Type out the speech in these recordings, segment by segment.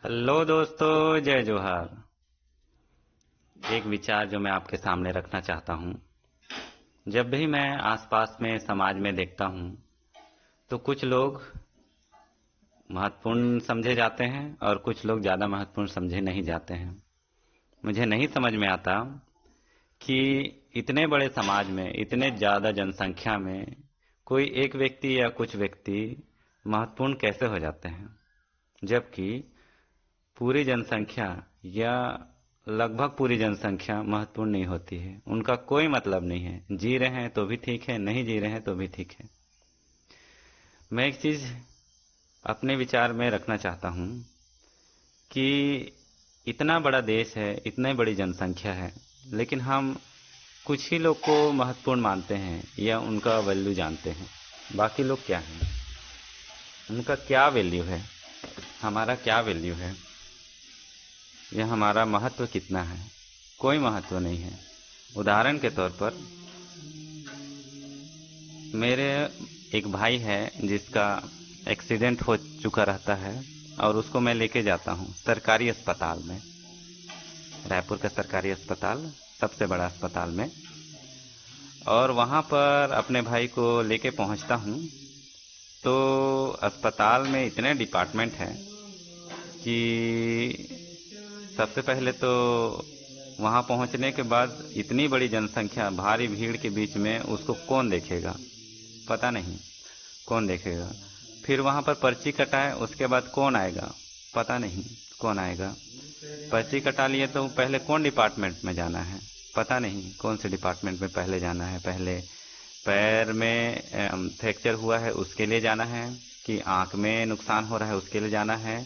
Hello दोस्तों, जय जोहार। एक विचार जो मैं आपके सामने रखना चाहता हूँ। जब भी मैं आसपास में समाज में देखता हूँ तो कुछ लोग महत्वपूर्ण समझे जाते हैं और कुछ लोग ज़्यादा महत्वपूर्ण समझे नहीं जाते हैं। मुझे नहीं समझ में आता कि इतने बड़े समाज में इतने ज़्यादा जनसंख्या में कोई एक व्यक्ति या कुछ व्यक्ति महत्वपूर्ण कैसे हो जाते हैं, जबकि पूरी जनसंख्या या लगभग पूरी जनसंख्या महत्वपूर्ण नहीं होती है। उनका कोई मतलब नहीं है। जी रहे हैं तो भी ठीक है, नहीं जी रहे हैं तो भी ठीक है। मैं एक चीज अपने विचार में रखना चाहता हूँ कि इतना बड़ा देश है, इतनी बड़ी जनसंख्या है, लेकिन हम कुछ ही लोग को महत्वपूर्ण मानते हैं या उनका वैल्यू जानते हैं। बाकी लोग क्या हैं, उनका क्या वैल्यू है, हमारा क्या वैल्यू है, या हमारा महत्व कितना है? कोई महत्व नहीं है। उदाहरण के तौर पर मेरे एक भाई है जिसका एक्सीडेंट हो चुका रहता है और उसको मैं लेके जाता हूँ सरकारी अस्पताल में, रायपुर का सरकारी अस्पताल, सबसे बड़ा अस्पताल में। और वहाँ पर अपने भाई को लेके पहुँचता हूँ तो अस्पताल में इतने डिपार्टमेंट हैं कि सबसे पहले तो वहां पहुंचने के बाद इतनी बड़ी जनसंख्या, भारी भीड़ के बीच में उसको कौन देखेगा? पता नहीं कौन देखेगा। फिर वहां पर पर्ची कटाए, उसके बाद कौन आएगा? पता नहीं कौन आएगा। पर्ची कटा लिए तो पहले कौन डिपार्टमेंट में जाना है? पता नहीं कौन से डिपार्टमेंट में पहले जाना है। पहले पैर में फ्रैक्चर हुआ है उसके लिए जाना है, कि आंख में नुकसान हो रहा है उसके लिए जाना है,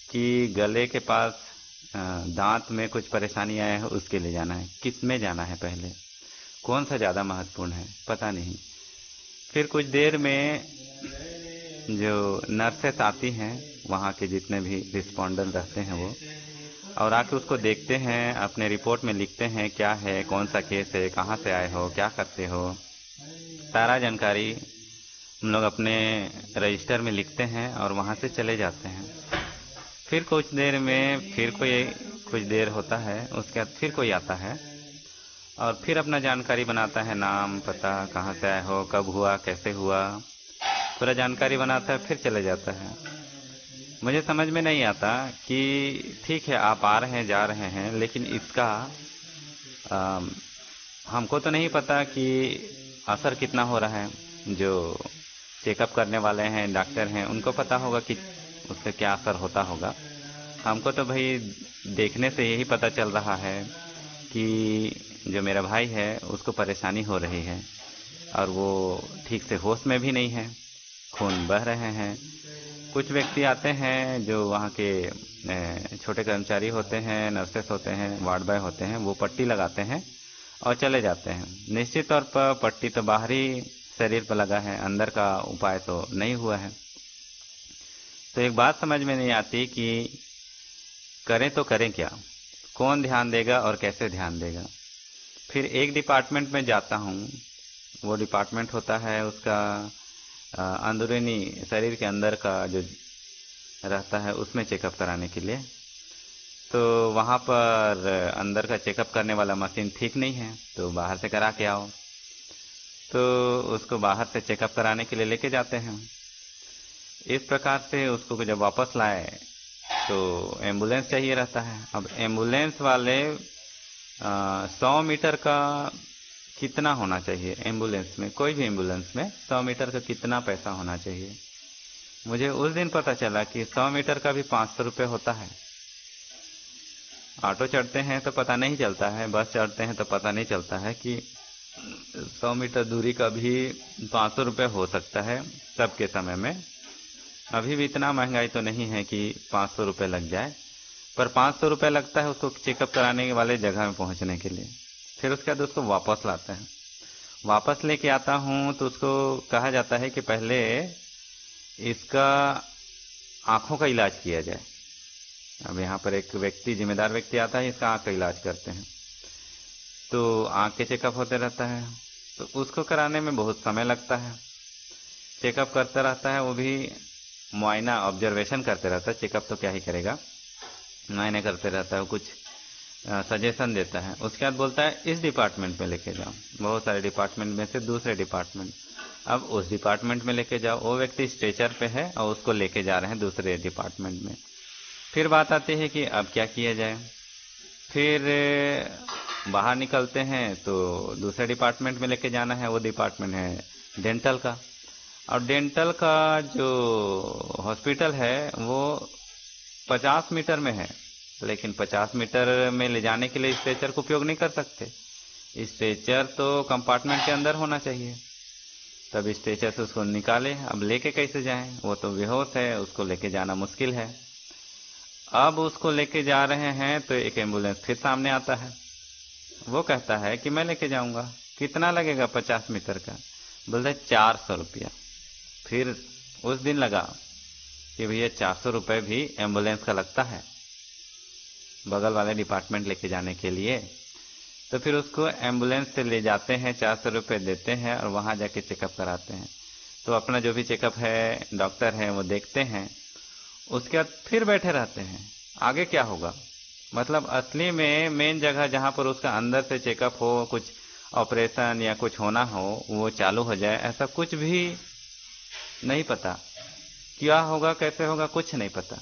कि गले के पास दांत में कुछ परेशानी आया है उसके लिए जाना है? किस में जाना है? पहले कौन सा ज्यादा महत्वपूर्ण है? पता नहीं। फिर कुछ देर में जो नर्सेस आती हैं, वहाँ के जितने भी रिस्पोंडेंट रहते हैं वो, और आके उसको देखते हैं, अपने रिपोर्ट में लिखते हैं क्या है, कौन सा केस है, कहाँ से आए हो, क्या करते हो, सारा जानकारी हम लोग अपने रजिस्टर में लिखते हैं और वहाँ से चले जाते हैं। फिर कुछ देर में फिर कोई, कुछ देर होता है उसके बाद फिर कोई आता है और फिर अपना जानकारी बनाता है, नाम पता, कहाँ से आए हो, कब हुआ, कैसे हुआ, पूरा जानकारी बनाता है, फिर चले जाता है। मुझे समझ में नहीं आता कि ठीक है आप आ रहे हैं जा रहे हैं, लेकिन इसका अम, हमको तो नहीं पता कि असर कितना हो रहा है। जो चेकअप करने वाले हैं, डॉक्टर हैं, उनको पता होगा कि उससे क्या असर होता होगा। हमको तो भाई देखने से यही पता चल रहा है कि जो मेरा भाई है उसको परेशानी हो रही है और वो ठीक से होश में भी नहीं है, खून बह रहे हैं। कुछ व्यक्ति आते हैं जो वहाँ के छोटे कर्मचारी होते हैं, नर्सेस होते हैं, वार्ड बॉय होते हैं, वो पट्टी लगाते हैं और चले जाते हैं। निश्चित तौर पर पट्टी तो बाहरी शरीर पर लगा है, अंदर का उपाय तो नहीं हुआ है। तो एक बात समझ में नहीं आती कि करें तो करें क्या, कौन ध्यान देगा और कैसे ध्यान देगा। फिर एक डिपार्टमेंट में जाता हूँ, वो डिपार्टमेंट होता है उसका अंदरूनी शरीर के अंदर का जो रहता है उसमें चेकअप कराने के लिए। तो वहाँ पर अंदर का चेकअप करने वाला मशीन ठीक नहीं है, तो बाहर से करा के आओ। तो उसको बाहर से चेकअप कराने के लिए लेके जाते हैं। इस प्रकार से उसको जब वापस लाए तो एम्बुलेंस चाहिए रहता है। अब एम्बुलेंस वाले 100 मीटर का कितना होना चाहिए? एम्बुलेंस में, कोई भी एम्बुलेंस में 100 मीटर का कितना पैसा होना चाहिए? मुझे उस दिन पता चला कि 100 मीटर का भी 500 रुपये होता है। ऑटो चढ़ते हैं तो पता नहीं चलता है, बस चढ़ते हैं तो पता नहीं चलता है कि 100 मीटर दूरी का भी 500 रुपये हो सकता है तब के समय में। अभी भी इतना महंगाई तो नहीं है कि 500 रुपये लग जाए, पर 500 रुपये लगता है उसको चेकअप कराने वाले जगह में पहुंचने के लिए। फिर उसके बाद उसको वापस लाते हैं। वापस लेके आता हूँ तो उसको कहा जाता है कि पहले इसका आंखों का इलाज किया जाए। अब यहाँ पर एक व्यक्ति, जिम्मेदार व्यक्ति आता है, इसका आंख का इलाज करते हैं। तो आंख के चेकअप होते रहता है, तो उसको कराने में बहुत समय लगता है। चेकअप करता रहता है, वो भी मुआयना, ऑब्जर्वेशन करते रहता है, चेकअप तो क्या ही करेगा। मायने करते रहता है, कुछ सजेशन देता है। उसके बाद बोलता है इस डिपार्टमेंट में लेके जाओ, बहुत सारे डिपार्टमेंट में से दूसरे डिपार्टमेंट। अब उस डिपार्टमेंट में लेके जाओ, वो व्यक्ति स्ट्रेचर पे है और उसको लेके जा रहे हैं दूसरे डिपार्टमेंट में। फिर बात आती है कि अब क्या किया जाए। फिर बाहर निकलते हैं तो दूसरे डिपार्टमेंट में लेके जाना है, वो डिपार्टमेंट है डेंटल का। और डेंटल का जो हॉस्पिटल है वो 50 मीटर में है, लेकिन 50 मीटर में ले जाने के लिए स्ट्रेचर का उपयोग नहीं कर सकते। स्ट्रेचर तो कंपार्टमेंट के अंदर होना चाहिए। तब स्ट्रेचर से उसको निकाले, अब लेके कैसे जाएं, वो तो बेहोश है, उसको लेके जाना मुश्किल है। अब उसको लेके जा रहे हैं तो एक एम्बुलेंस फिर सामने आता है। वो कहता है कि मैं लेके जाऊंगा, कितना लगेगा 50 मीटर का? बोलते हैं 400 रुपया। फिर उस दिन लगा कि भैया 400 रुपये भी एम्बुलेंस का लगता है बगल वाले डिपार्टमेंट लेके जाने के लिए। तो फिर उसको एम्बुलेंस से ले जाते हैं, 400 रुपये देते हैं और वहां जाके चेकअप कराते हैं। तो अपना जो भी चेकअप है, डॉक्टर है वो देखते हैं। उसके बाद फिर बैठे रहते हैं, आगे क्या होगा। मतलब असली में मेन जगह जहां पर उसका अंदर से चेकअप हो, कुछ ऑपरेशन या कुछ होना हो, वो चालू हो जाए, ऐसा कुछ भी नहीं पता। क्या होगा, कैसे होगा, कुछ नहीं पता।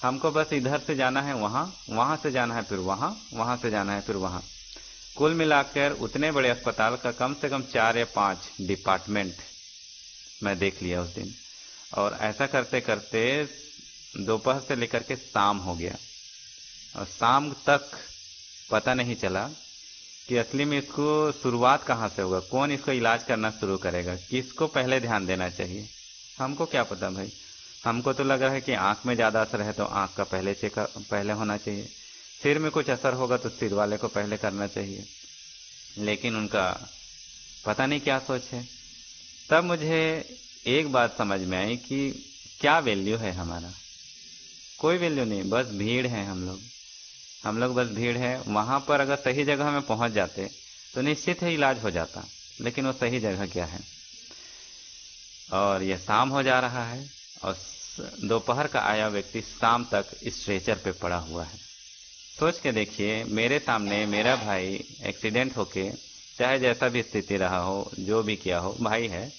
हमको बस इधर से जाना है वहां, वहां से जाना है फिर वहां, वहां से जाना है फिर वहां। कुल मिलाकर उतने बड़े अस्पताल का कम से कम 4 या 5 डिपार्टमेंट मैं देख लिया उस दिन। और ऐसा करते करते दोपहर से लेकर के शाम हो गया, और शाम तक पता नहीं चला कि असली में इसको शुरुआत कहाँ से होगा, कौन इसको इलाज करना शुरू करेगा, किसको पहले ध्यान देना चाहिए। हमको क्या पता भाई। हमको तो लग रहा है कि आंख में ज्यादा असर है तो आंख का पहले चेकअप पहले होना चाहिए, सिर में कुछ असर होगा तो सिर वाले को पहले करना चाहिए। लेकिन उनका पता नहीं क्या सोच है। तब मुझे एक बात समझ में आई कि क्या वैल्यू है हमारा। कोई वैल्यू नहीं, बस भीड़ है हम लोग बस भीड़ है। वहां पर अगर सही जगह में पहुंच जाते तो निश्चित है इलाज हो जाता, लेकिन वो सही जगह क्या है। और यह शाम हो जा रहा है और दोपहर का आया व्यक्ति शाम तक स्ट्रेचर पे पड़ा हुआ है। सोच के देखिए, मेरे सामने मेरा भाई एक्सीडेंट होके, चाहे जैसा भी स्थिति रहा हो, जो भी किया हो, भाई है,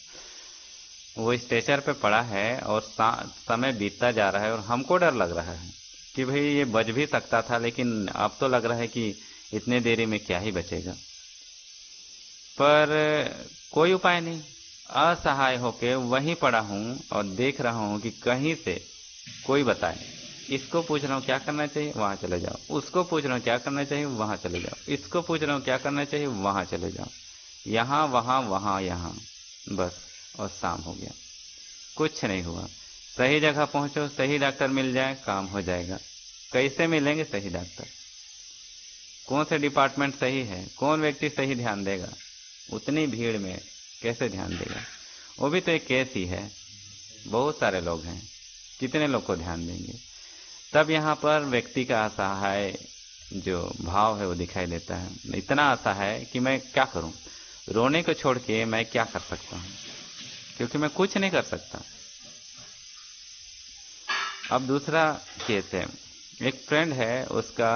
वो स्ट्रेचर पे पड़ा है और समय बीतता जा रहा है और हमको डर लग रहा है कि भाई ये बच भी सकता था, लेकिन अब तो लग रहा है कि इतने देरी में क्या ही बचेगा। पर कोई उपाय नहीं, असहाय होके वहीं पड़ा हूं और देख रहा हूं कि कहीं से कोई बताए। इसको पूछ रहा हूँ क्या करना चाहिए, वहां चले जाओ। उसको पूछ रहा हूँ क्या करना चाहिए, वहां चले जाओ। इसको पूछ रहा हूँ क्या करना चाहिए, वहां चले जाओ। यहाँ वहां वहां यहाँ, बस। और शाम हो गया, कुछ नहीं हुआ। सही जगह पहुंचो, सही डॉक्टर मिल जाए, काम हो जाएगा। कैसे मिलेंगे सही डॉक्टर, कौन से डिपार्टमेंट सही है, कौन व्यक्ति सही ध्यान देगा, उतनी भीड़ में कैसे ध्यान देगा। वो भी तो एक केस ही है, बहुत सारे लोग हैं, कितने लोग को ध्यान देंगे। तब यहाँ पर व्यक्ति का असहाय जो भाव है वो दिखाई देता है। इतना असहाय कि मैं क्या करूं, रोने को छोड़ के मैं क्या कर सकता हूं, क्योंकि मैं कुछ नहीं कर सकता। अब दूसरा केस है, एक फ्रेंड है, उसका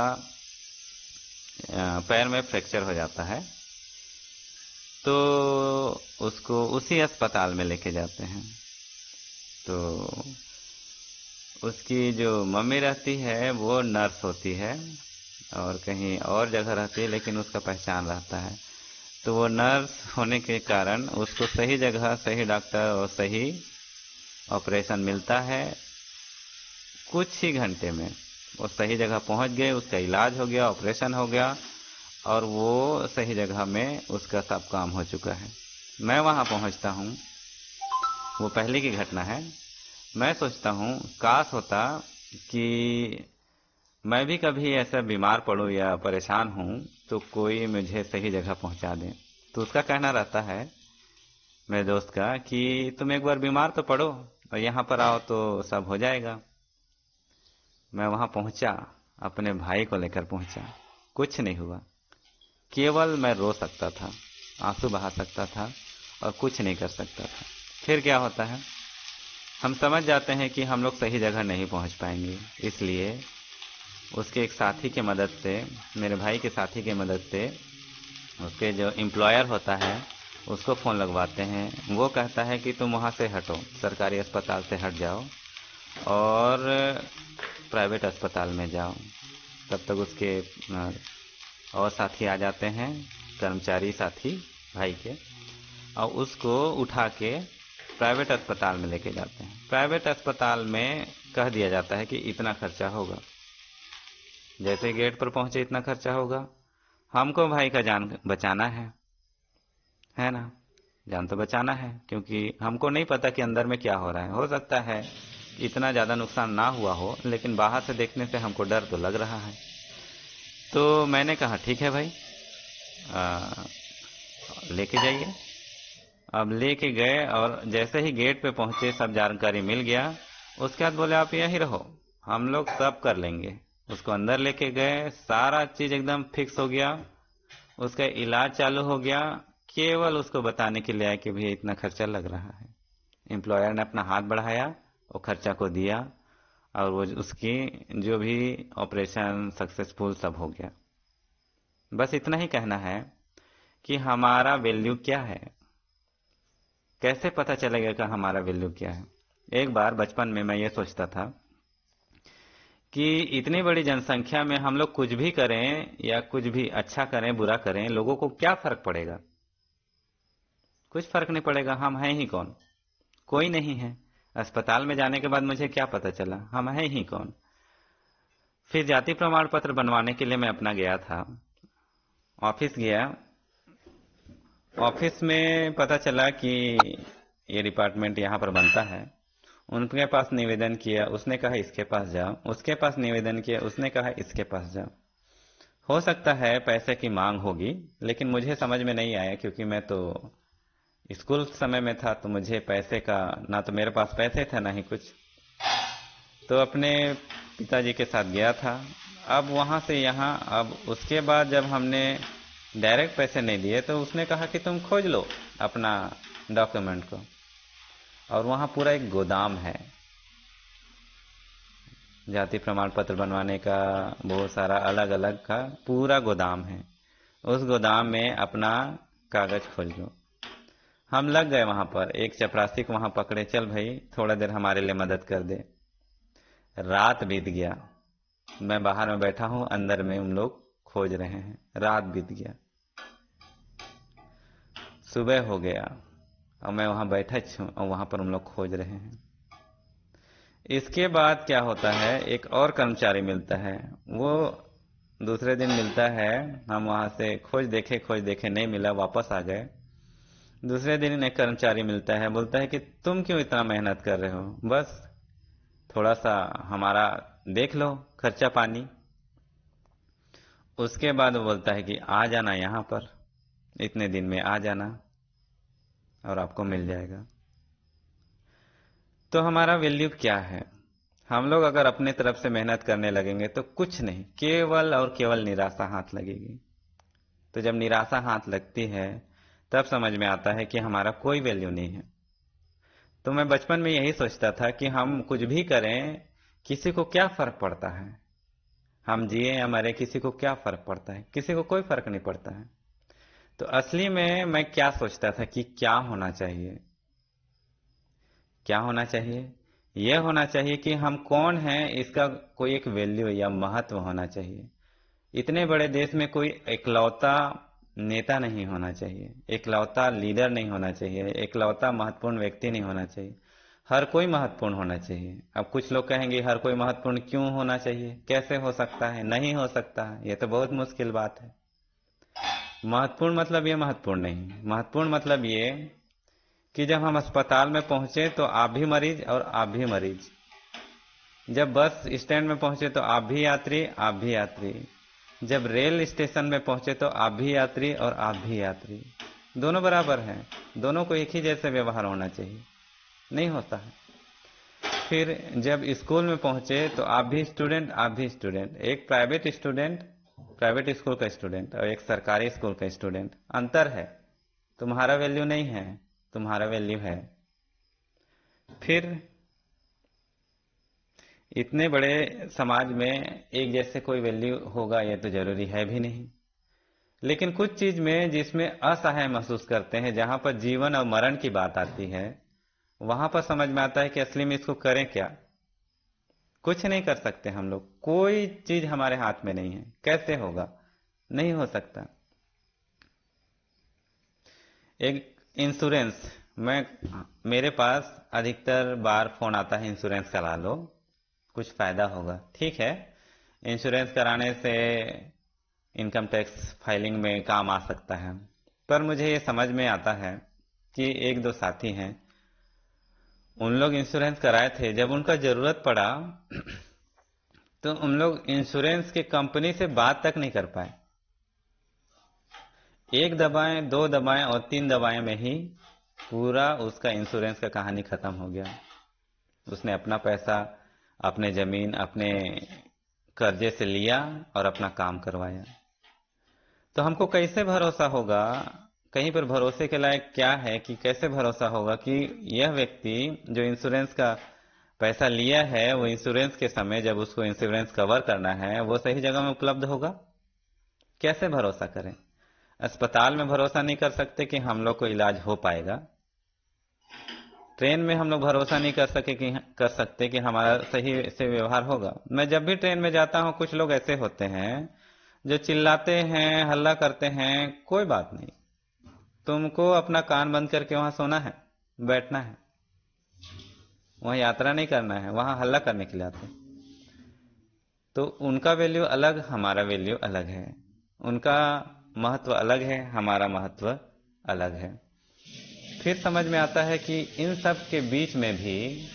पैर में फ्रैक्चर हो जाता है, तो उसको उसी अस्पताल में लेके जाते हैं। तो उसकी जो मम्मी रहती है वो नर्स होती है और कहीं और जगह रहती है, लेकिन उसका पहचान रहता है। तो वो नर्स होने के कारण उसको सही जगह, सही डॉक्टर और सही ऑपरेशन मिलता है। कुछ ही घंटे में वो सही जगह पहुंच गए, उसका इलाज हो गया, ऑपरेशन हो गया और वो सही जगह में उसका सब काम हो चुका है। मैं वहां पहुंचता हूं, वो पहले की घटना है। मैं सोचता हूं काश होता कि मैं भी कभी ऐसा बीमार पड़ूं या परेशान हूं तो कोई मुझे सही जगह पहुंचा दे। तो उसका कहना रहता है, मेरे दोस्त का, कि तुम एक बार बीमार तो पड़ो और यहाँ पर आओ तो सब हो जाएगा। मैं वहां पहुंचा, अपने भाई को लेकर पहुंचा, कुछ नहीं हुआ। केवल मैं रो सकता था, आंसू बहा सकता था और कुछ नहीं कर सकता था। फिर क्या होता है, हम समझ जाते हैं कि हम लोग सही जगह नहीं पहुंच पाएंगे, इसलिए उसके एक साथी के मदद से, मेरे भाई के साथी के मदद से उसके जो एम्प्लॉयर होता है उसको फ़ोन लगवाते हैं। वो कहता है कि तुम वहाँ से हटो, सरकारी अस्पताल से हट जाओ और प्राइवेट अस्पताल में जाओ। तब तक उसके और साथी आ जाते हैं, कर्मचारी साथी भाई के, और उसको उठा के प्राइवेट अस्पताल में लेके जाते हैं। प्राइवेट अस्पताल में कह दिया जाता है कि इतना खर्चा होगा। जैसे गेट पर पहुंचे इतना खर्चा होगा। हमको भाई का जान बचाना है ना, जान तो बचाना है, क्योंकि हमको नहीं पता कि अंदर में क्या हो रहा है। हो सकता है कि इतना ज़्यादा नुकसान ना हुआ हो, लेकिन बाहर से देखने से हमको डर तो लग रहा है। तो मैंने कहा ठीक है भाई, लेके जाइए। अब लेके गए और जैसे ही गेट पे पहुंचे सब जानकारी मिल गया। उसके बाद बोले आप यहीं रहो, हम लोग सब कर लेंगे। उसको अंदर लेके गए, सारा चीज एकदम फिक्स हो गया, उसका इलाज चालू हो गया। केवल उसको बताने के लिए आया कि भैया इतना खर्चा लग रहा है। एम्प्लॉयर ने अपना हाथ बढ़ाया, वो खर्चा को दिया, और वो उसकी जो भी ऑपरेशन सक्सेसफुल सब हो गया। बस इतना ही कहना है कि हमारा वैल्यू क्या है। कैसे पता चलेगा कि हमारा वैल्यू क्या है। एक बार बचपन में मैं ये सोचता था कि इतनी बड़ी जनसंख्या में हम लोग कुछ भी करें या कुछ भी अच्छा करें बुरा करें, लोगों को क्या फर्क पड़ेगा। कुछ फर्क नहीं पड़ेगा। हम हैं ही कौन, कोई नहीं है। अस्पताल में जाने के बाद मुझे क्या पता चला, हम हैं ही कौन। फिर जाति प्रमाण पत्र बनवाने के लिए मैं अपना गया था, ऑफिस गया। ऑफिस में पता चला कि ये डिपार्टमेंट यहाँ पर बनता है। उनके पास निवेदन किया, उसने कहा इसके पास जाओ। उसके पास निवेदन किया, उसने कहा इसके पास जाओ। हो सकता है पैसे की मांग होगी, लेकिन मुझे समझ में नहीं आया, क्योंकि मैं तो स्कूल समय में था, तो मुझे पैसे का, ना तो मेरे पास पैसे थे ना ही कुछ। तो अपने पिताजी के साथ गया था। अब वहाँ से यहाँ, अब उसके बाद जब हमने डायरेक्ट पैसे नहीं दिए तो उसने कहा कि तुम खोज लो अपना डॉक्यूमेंट को। और वहाँ पूरा एक गोदाम है जाति प्रमाण पत्र बनवाने का, बहुत सारा अलग अलग का पूरा गोदाम है। उस गोदाम में अपना कागज खोल लो। हम लग गए वहां पर, एक चपरासी को वहां पकड़े, चल भाई थोड़ा देर हमारे लिए मदद कर दे। रात बीत गया, मैं बाहर में बैठा हूँ, अंदर में उन लोग खोज रहे हैं। रात बीत गया, सुबह हो गया, और मैं वहां बैठा हूँ और वहां पर हम लोग खोज रहे हैं। इसके बाद क्या होता है, एक और कर्मचारी मिलता है। वो दूसरे दिन मिलता है। हम वहां से खोज देखे नहीं मिला, वापस आ गए। दूसरे दिन एक कर्मचारी मिलता है, बोलता है कि तुम क्यों इतना मेहनत कर रहे हो, बस थोड़ा सा हमारा देख लो खर्चा पानी। उसके बाद वो बोलता है कि आ जाना यहाँ पर, इतने दिन में आ जाना और आपको मिल जाएगा। तो हमारा वैल्यू क्या है। हम लोग अगर अपने तरफ से मेहनत करने लगेंगे तो कुछ नहीं, केवल और केवल निराशा हाथ लगेगी। तो जब निराशा हाथ लगती है तब समझ में आता है कि हमारा कोई वैल्यू नहीं है। तो मैं बचपन में यही सोचता था कि हम कुछ भी करें, किसी को क्या फर्क पड़ता है, हम जिए या मरे किसी को क्या फर्क पड़ता है, किसी को कोई फर्क नहीं पड़ता है। तो असली में मैं क्या सोचता था कि क्या होना चाहिए, क्या होना चाहिए, यह होना चाहिए कि हम कौन हैं इसका कोई एक वैल्यू या महत्व होना चाहिए। इतने बड़े देश में कोई इकलौता नेता नहीं होना चाहिए, इकलौता लीडर नहीं होना चाहिए, इकलौता महत्वपूर्ण व्यक्ति नहीं होना चाहिए। हर कोई महत्वपूर्ण होना चाहिए। अब कुछ लोग कहेंगे हर कोई महत्वपूर्ण क्यों होना चाहिए, कैसे हो सकता है, नहीं हो सकता है, ये तो बहुत मुश्किल बात है। महत्वपूर्ण मतलब ये महत्वपूर्ण नहीं, महत्वपूर्ण मतलब ये कि जब हम अस्पताल में पहुंचे तो आप भी मरीज और आप भी मरीज। जब बस स्टैंड में पहुंचे तो आप भी यात्री, आप भी यात्री। जब रेल स्टेशन में पहुंचे तो आप भी यात्री और आप भी यात्री। दोनों बराबर हैं, दोनों को एक ही जैसे व्यवहार होना चाहिए, नहीं होता है। फिर जब स्कूल में पहुंचे तो आप भी स्टूडेंट, आप भी स्टूडेंट। एक प्राइवेट स्टूडेंट, प्राइवेट स्कूल का स्टूडेंट, और एक सरकारी स्कूल का स्टूडेंट, अंतर है। तुम्हारा वैल्यू नहीं है, तुम्हारा वैल्यू है। फिर इतने बड़े समाज में एक जैसे कोई वैल्यू होगा ये तो जरूरी है भी नहीं। लेकिन कुछ चीज में जिसमें असहाय महसूस करते हैं, जहां पर जीवन और मरण की बात आती है, वहां पर समझ में आता है कि असली में इसको करें क्या। कुछ नहीं कर सकते हम लोग, कोई चीज हमारे हाथ में नहीं है। कैसे होगा? नहीं हो सकता। एक इंश्योरेंस, मैं मेरे पास अधिकतर बार फोन आता है इंश्योरेंस करा लो, कुछ फायदा होगा। ठीक है, इंश्योरेंस कराने से इनकम टैक्स फाइलिंग में काम आ सकता है। पर मुझे ये समझ में आता है कि एक दो साथी हैं, उन लोग इंश्योरेंस कराए थे, जब उनका जरूरत पड़ा तो उन लोग इंश्योरेंस की कंपनी से बात तक नहीं कर पाए। एक दबाएं, दो दबाएं और तीन दबाएं में ही पूरा उसका इंश्योरेंस का कहानी खत्म हो गया। उसने अपना पैसा, अपने जमीन, अपने कर्जे से लिया और अपना काम करवाया। तो हमको कैसे भरोसा होगा, कहीं पर भरोसे के लायक क्या है कि कैसे भरोसा होगा कि यह व्यक्ति जो इंश्योरेंस का पैसा लिया है, वो इंश्योरेंस के समय जब उसको इंश्योरेंस कवर करना है वो सही जगह में उपलब्ध होगा? कैसे भरोसा करें? अस्पताल में भरोसा नहीं कर सकते कि हम लोग को इलाज हो पाएगा। ट्रेन में हम लोग भरोसा नहीं कर सकते कि हमारा सही से व्यवहार होगा। मैं जब भी ट्रेन में जाता हूँ, कुछ लोग ऐसे होते हैं जो चिल्लाते हैं, हल्ला करते हैं। कोई बात नहीं, तुमको अपना कान बंद करके वहां सोना है, बैठना है, वहां यात्रा नहीं करना है, वहां हल्ला करने के लिए आते हैं। तो उनका वैल्यू अलग, हमारा वैल्यू अलग है। उनका महत्व अलग है, हमारा महत्व अलग है। फिर समझ में आता है कि इन सब के बीच में भी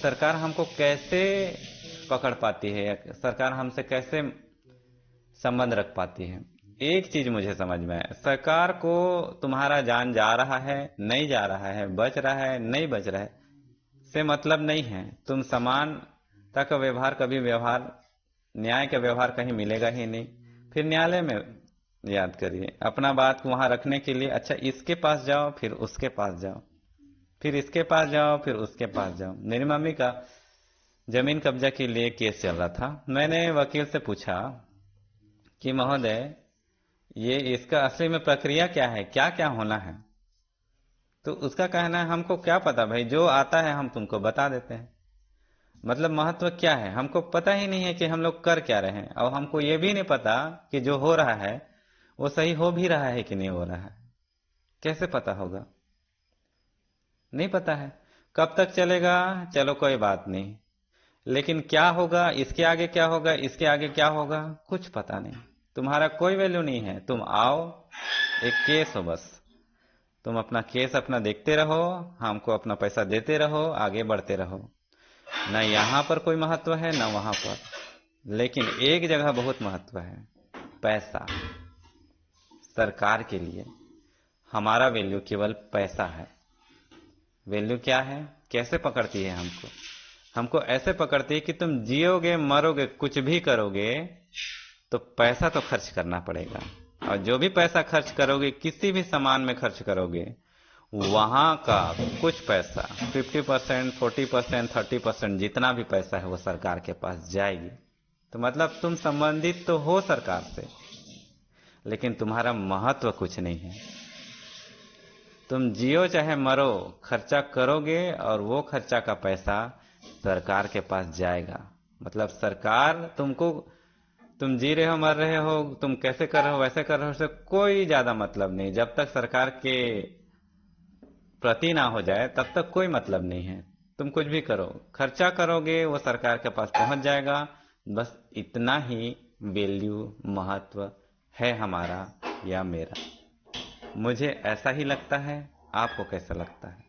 सरकार हमको कैसे पकड़ पाती है, सरकार हमसे कैसे संबंध रख पाती है। एक चीज मुझे समझ में है, सरकार को तुम्हारा जान जा रहा है, नहीं जा रहा है, बच रहा है, नहीं बच रहा है, से मतलब नहीं है। तुम समानता का व्यवहार, कभी व्यवहार, न्याय का व्यवहार कहीं मिलेगा ही नहीं। फिर न्यायालय में याद करिए, अपना बात वहां रखने के लिए अच्छा इसके पास जाओ, फिर उसके पास जाओ, फिर इसके पास जाओ, फिर उसके पास जाओ। मेरी मम्मी का जमीन कब्जा के लिए केस चल रहा था। मैंने वकील से पूछा कि महोदय, ये इसका असली में प्रक्रिया क्या है, क्या क्या होना है? तो उसका कहना है, हमको क्या पता भाई, जो आता है हम तुमको बता देते हैं। मतलब महत्व क्या है, हमको पता ही नहीं है कि हम लोग कर क्या रहे हैं, और हमको ये भी नहीं पता कि जो हो रहा है वो सही हो भी रहा है कि नहीं हो रहा है। कैसे पता होगा? नहीं पता है। कब तक चलेगा, चलो कोई बात नहीं, लेकिन क्या होगा, इसके आगे क्या होगा, इसके आगे क्या होगा, कुछ पता नहीं। तुम्हारा कोई वैल्यू नहीं है। तुम आओ, एक केस हो बस, तुम अपना केस अपना देखते रहो, हमको अपना पैसा देते रहो, आगे बढ़ते रहो। न यहाँ पर कोई महत्व है, न वहां पर। लेकिन एक जगह बहुत महत्व है, पैसा। सरकार के लिए हमारा वैल्यू केवल पैसा है। वैल्यू क्या है, कैसे पकड़ती है हमको? हमको ऐसे पकड़ती है कि तुम जियोगे, मरोगे, कुछ भी करोगे तो पैसा तो खर्च करना पड़ेगा। और जो भी पैसा खर्च करोगे, किसी भी सामान में खर्च करोगे, वहां का कुछ पैसा 50%, 40%, 30%, जितना भी पैसा है वो सरकार के पास जाएगी। तो मतलब तुम संबंधित तो हो सरकार से, लेकिन तुम्हारा महत्व कुछ नहीं है। तुम जियो चाहे मरो, खर्चा करोगे और वो खर्चा का पैसा सरकार के पास जाएगा। मतलब सरकार तुमको, तुम जी रहे हो, मर रहे हो, तुम कैसे कर रहे हो, वैसे कर रहे हो, उससे कोई ज्यादा मतलब नहीं। जब तक सरकार के प्रति ना हो जाए तब तक कोई मतलब नहीं है। तुम कुछ भी करो, खर्चा करोगे, वो सरकार के पास पहुंच जाएगा। बस इतना ही वैल्यू, महत्व है हमारा या मेरा। मुझे ऐसा ही लगता है। आपको कैसा लगता है?